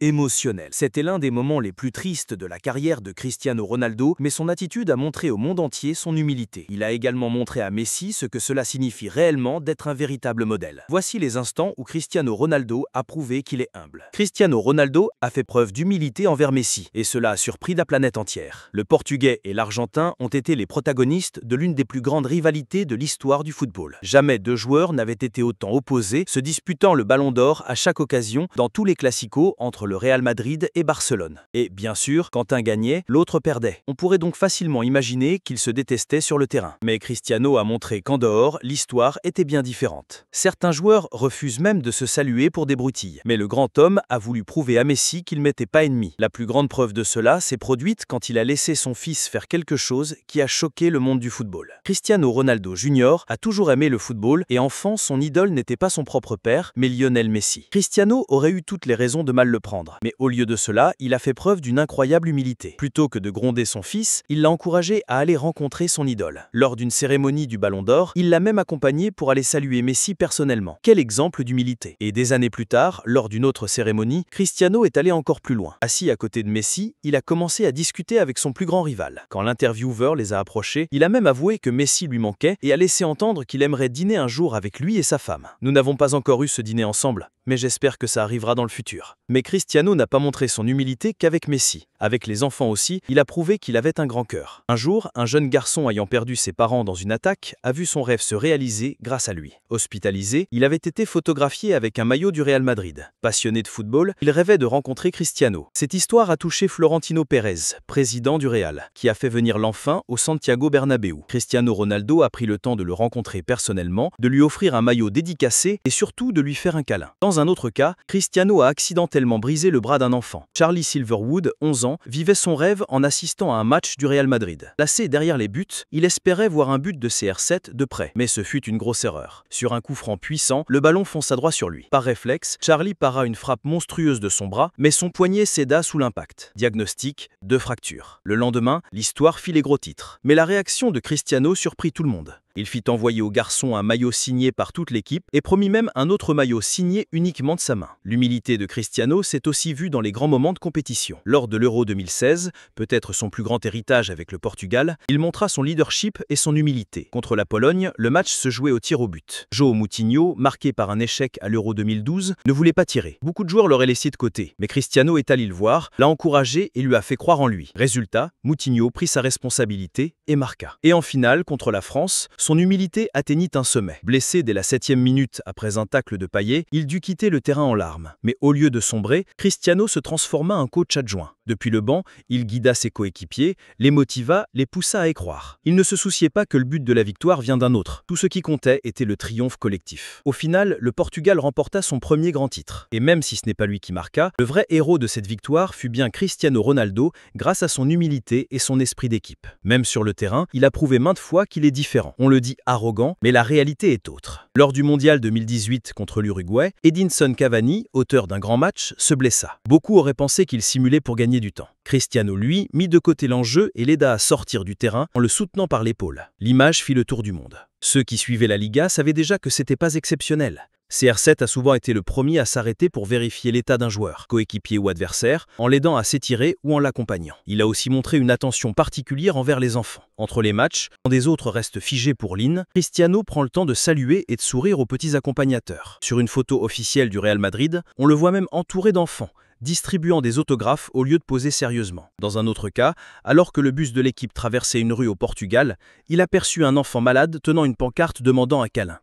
émotionnel. C'était l'un des moments les plus tristes de la carrière de Cristiano Ronaldo, mais son attitude a montré au monde entier son humilité. Il a également montré à Messi ce que cela signifie réellement d'être un véritable modèle. Voici les instants où Cristiano Ronaldo a prouvé qu'il est humble. Cristiano Ronaldo a fait preuve d'humilité envers Messi, et cela a surpris la planète entière. Le Portugais et l'Argentin ont été les protagonistes de l'une des plus grandes rivalités de l'histoire du football. Jamais deux joueurs n'avaient été autant opposés, se disputant le ballon d'or à chaque occasion dans tous les classicos entre le Real Madrid et Barcelone. Et bien sûr, quand un gagnait, l'autre perdait. On pourrait donc facilement imaginer qu'ils se détestaient sur le terrain. Mais Cristiano a montré qu'en dehors, l'histoire était bien différente. Certains joueurs refusent même de se saluer pour des broutilles. Mais le grand homme a voulu prouver à Messi qu'il n'était pas ennemi. La plus grande preuve de cela s'est produite quand il a laissé son fils faire quelque chose qui a choqué le monde du football. Cristiano Ronaldo Jr. a toujours aimé le football et enfant, son idole n'était pas son propre père, mais Lionel Messi. Cristiano aurait eu toutes les raisons de mal le prendre, mais au lieu de cela, il a fait preuve d'une incroyable humilité. Plutôt que de gronder son fils, il l'a encouragé à aller rencontrer son idole. Lors d'une cérémonie du Ballon d'Or, il l'a même accompagné pour aller saluer Messi personnellement. Quel exemple d'humilité! Et des années plus tard, lors d'une autre cérémonie, Cristiano est allé encore plus loin. Assis à côté de Messi, il a commencé à discuter avec son plus grand rival. Quand l'intervieweur les a approchés, il a même avoué que Messi lui manquait et a laissé entendre qu'il aimerait dîner un jour avec lui et sa femme. Nous n'avons pas encore eu ce dîner ensemble, mais j'espère que ça arrivera dans le futur. Mais Cristiano n'a pas montré son humilité qu'avec Messi. Avec les enfants aussi, il a prouvé qu'il avait un grand cœur. Un jour, un jeune garçon ayant perdu ses parents dans une attaque a vu son rêve se réaliser grâce à lui. Hospitalisé, il avait été photographié avec un maillot du Real Madrid. Passionné de football, il rêvait de rencontrer Cristiano. Cette histoire a touché Florentino Pérez, président du Real, qui a fait venir l'enfant au Santiago Bernabéu. Cristiano Ronaldo a pris le temps de le rencontrer personnellement, de lui offrir un maillot dédicacé et surtout de lui faire un câlin. Dans un autre cas, Cristiano a accidentellement brisé le bras d'un enfant. Charlie Silverwood, 11 ans, vivait son rêve en assistant à un match du Real Madrid. Placé derrière les buts, il espérait voir un but de CR7 de près. Mais ce fut une grosse erreur. Sur un coup franc puissant, le ballon fonça droit sur lui. Par réflexe, Charlie para une frappe monstrueuse de son bras, mais son poignet céda sous l'impact. Diagnostic, 2 fractures. Le lendemain, l'histoire fit les gros titres. Mais la réaction de Cristiano surprit tout le monde. Il fit envoyer au garçon un maillot signé par toute l'équipe et promit même un autre maillot signé uniquement de sa main. L'humilité de Cristiano s'est aussi vue dans les grands moments de compétition. Lors de l'Euro 2016, peut-être son plus grand héritage avec le Portugal, il montra son leadership et son humilité. Contre la Pologne, le match se jouait au tir au but. João Moutinho, marqué par un échec à l'Euro 2012, ne voulait pas tirer. Beaucoup de joueurs l'auraient laissé de côté, mais Cristiano est allé le voir, l'a encouragé et lui a fait croire en lui. Résultat, Moutinho prit sa responsabilité et marqua. Et en finale, contre la France, son humilité atteignit un sommet. Blessé dès la 7e minute après un tacle de Payet, il dut quitter le terrain en larmes. Mais au lieu de sombrer, Cristiano se transforma en coach adjoint. Depuis le banc, il guida ses coéquipiers, les motiva, les poussa à y croire. Il ne se souciait pas que le but de la victoire vient d'un autre. Tout ce qui comptait était le triomphe collectif. Au final, le Portugal remporta son premier grand titre. Et même si ce n'est pas lui qui marqua, le vrai héros de cette victoire fut bien Cristiano Ronaldo grâce à son humilité et son esprit d'équipe. Même sur le terrain, il a prouvé maintes fois qu'il est différent. On le dit arrogant, mais la réalité est autre. Lors du mondial 2018 contre l'Uruguay, Edinson Cavani, auteur d'un grand match, se blessa. Beaucoup auraient pensé qu'il simulait pour gagner du temps. Cristiano, lui, mit de côté l'enjeu et l'aida à sortir du terrain en le soutenant par l'épaule. L'image fit le tour du monde. Ceux qui suivaient la Liga savaient déjà que c'était pas exceptionnel. CR7 a souvent été le premier à s'arrêter pour vérifier l'état d'un joueur, coéquipier ou adversaire, en l'aidant à s'étirer ou en l'accompagnant. Il a aussi montré une attention particulière envers les enfants. Entre les matchs, quand des autres restent figés pour l'hymne, Cristiano prend le temps de saluer et de sourire aux petits accompagnateurs. Sur une photo officielle du Real Madrid, on le voit même entouré d'enfants, distribuant des autographes au lieu de poser sérieusement. Dans un autre cas, alors que le bus de l'équipe traversait une rue au Portugal, il aperçut un enfant malade tenant une pancarte demandant un câlin.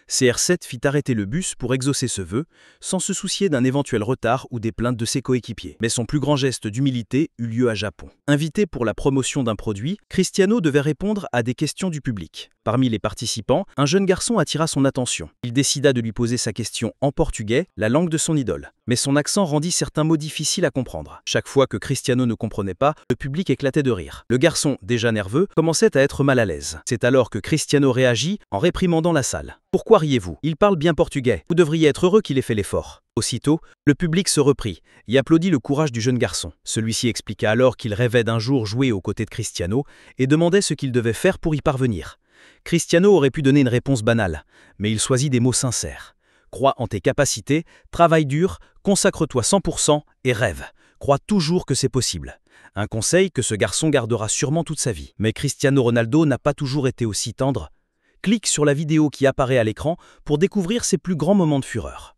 CR7 fit arrêter le bus pour exaucer ce vœu, sans se soucier d'un éventuel retard ou des plaintes de ses coéquipiers. Mais son plus grand geste d'humilité eut lieu à Japon. Invité pour la promotion d'un produit, Cristiano devait répondre à des questions du public. Parmi les participants, un jeune garçon attira son attention. Il décida de lui poser sa question en portugais, la langue de son idole. Mais son accent rendit certains mots difficiles à comprendre. Chaque fois que Cristiano ne comprenait pas, le public éclatait de rire. Le garçon, déjà nerveux, commençait à être mal à l'aise. C'est alors que Cristiano réagit en réprimandant la salle. « Pourquoi riez-vous? Il parle bien portugais. Vous devriez être heureux qu'il ait fait l'effort. » Aussitôt, le public se reprit et applaudit le courage du jeune garçon. Celui-ci expliqua alors qu'il rêvait d'un jour jouer aux côtés de Cristiano et demandait ce qu'il devait faire pour y parvenir. Cristiano aurait pu donner une réponse banale, mais il choisit des mots sincères. « Crois en tes capacités, travaille dur, Consacre-toi 100% et rêve. Crois toujours que c'est possible. Un conseil que ce garçon gardera sûrement toute sa vie. Mais Cristiano Ronaldo n'a pas toujours été aussi tendre. Clique sur la vidéo qui apparaît à l'écran pour découvrir ses plus grands moments de fureur.